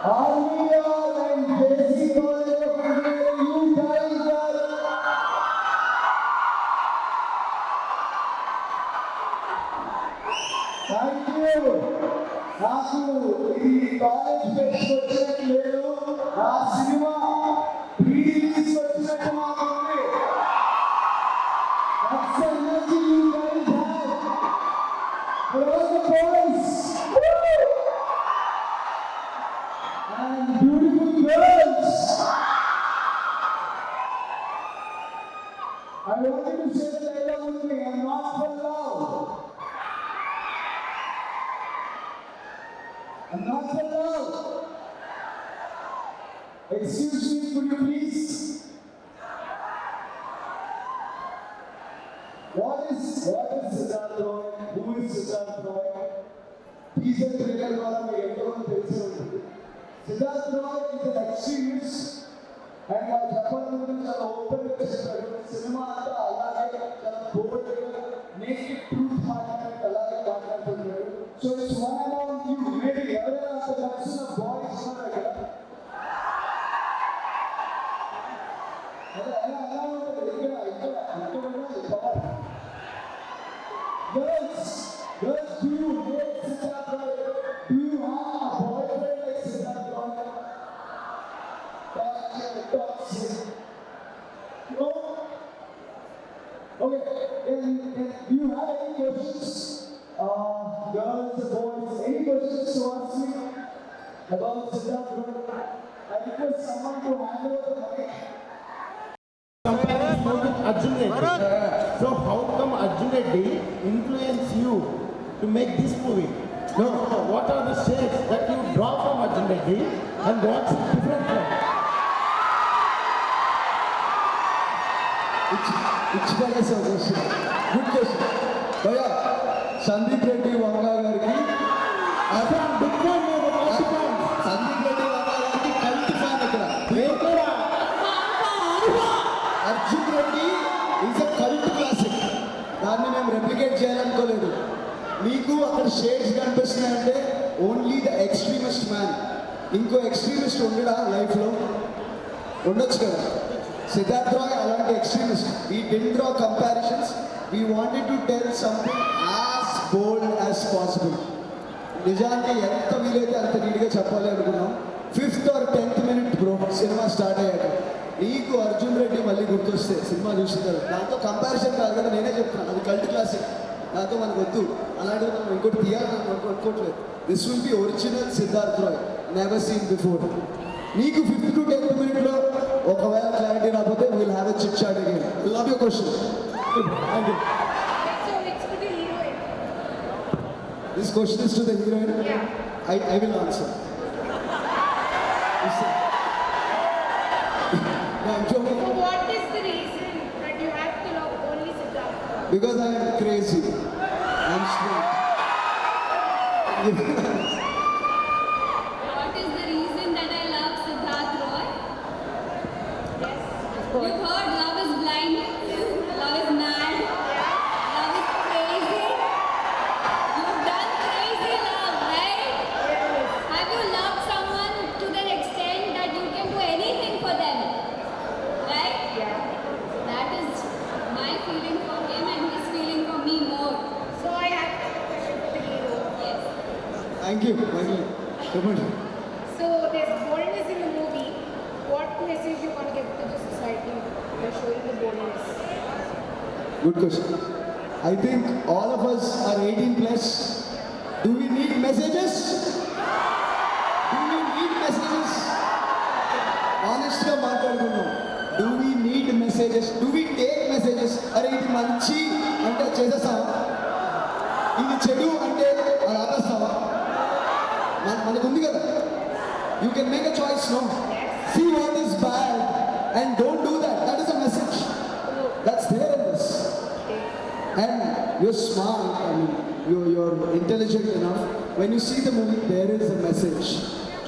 RVR and JC College of Engineering, you guys are. Thank you. నాకు ఇది college fest వచ్చినట్టు లేదు, నా సినిమా రిలీజ్ వచ్చినట్టు మాకు ఉంది. That's the energy you guys have. For all the boys and beautiful girls, I wanted to say the dialogue with me. I'm not for love. I'm not for love. Excuse me, could you please? What is Siddharth Roy? Who is Siddharth Roy? Teaser trailer ద్వారా మీకు ఎంతమంది తెలిసి ఉంటుంది. Siddharth Roy is an extremist and వాళ్ళు చెప్పాలంటే చాలా open గా చెప్పారు. సినిమా అంతా అలాగే చాలా బోల్డ్ గా నేకెడ్ ట్రూత్ మాట్లాడినట్టు అలాగే మాట్లాడుతున్నాడు. So it's one amount you maybe ఎవరైనా అంత నచ్చిన బాయ్స్ ఉన్నారు కదా. ఎలా ఉంటుంది ఇక్కడ power. Girls, do you hate Siddharth Roy? Do you have a boyfriend like Siddharth Roy? Toxic. No? Okay, and do you have any questions? Girls, boys, any questions to ask me about Siddharth Roy? I request someone to hand over the mic. Arjun Reddy. So how come Arjun Reddy influenced you to make this movie? No, what are the shades that you draw from Arjun Reddy and what's different from? It's question. Good question. Bhaiya, Sandeep Reddy Vanga gariki Sandeep Reddy Vanga gariki cult fan ikkada. Arjun Reddy is a cult classic. దాన్ని మేము replicate చేయాలనుకోలేదు. మీకు అక్కడ shades కనిపిస్తున్నాయంటే only the extremist man. ఇంకో extremist ఉండడా లైఫ్లో? ఉండొచ్చు కదా. సిద్ధార్థ్ రాయ్ అలాంటి extremist. We didn't draw comparisons. We wanted to tell something as bold as possible. నిజానికి ఎంత వీలైతే అంత నీట్గా చెప్పాలి అనుకున్నాం. 5th or 10th minute bro cinema start అయ్యాక నీకు అర్జున్ రెడ్డి మళ్ళీ గుర్తొస్తే సినిమా చూసినారు. దాంతో కంపారిజన్ కాదు కదా, నేనే చెప్తున్నాను. అది కల్ట్ క్లాసిక్. దాంతో మనకు వద్దు. అలాంటివి మనం ఇంకోటి తీయాలని అనుకోవట్లేదు. This will be original Siddharth Roy, never seen before. నీకు 5th to 10th minute ఒకవేళ క్లారిటీ రాకపోతే will have a chit chat again. Love your question. Thank you. This question is to the heroine. Yeah. I will answer. No, I'm joking. So what is the reason that you have to love only Siddharth Roy? Because I am crazy. I'm straight. What is the reason that I love Siddharth Roy? Yes. You've heard love is blind, love is mad, love is crazy. You've done crazy love, right? Have you loved someone to that extent that you can do anything for them? Right? Yeah. That is my feeling for him and his feeling for me more. So I have a question for the hero. Yes. Thank you. Come on. So there's boldness in the movie. What message you want to give to the society by showing the boldness? Good question. I think all of us are 18 plus. Do we need messages? Do we need messages? Honestly, మాట్లాడుకుందాం. Do we need messages? Do we take messages? అరే ఇది మంచి అంటే చేసేస్తావా? ఇది చెడు అంటే అది ఆపేస్తావా? మనకు ఉంది కదా. You can make a choice, no? See what is bad and don't do that. That is a message. That's there in this. And you're smart, I mean, you're intelligent enough. When you see the movie, there is a message.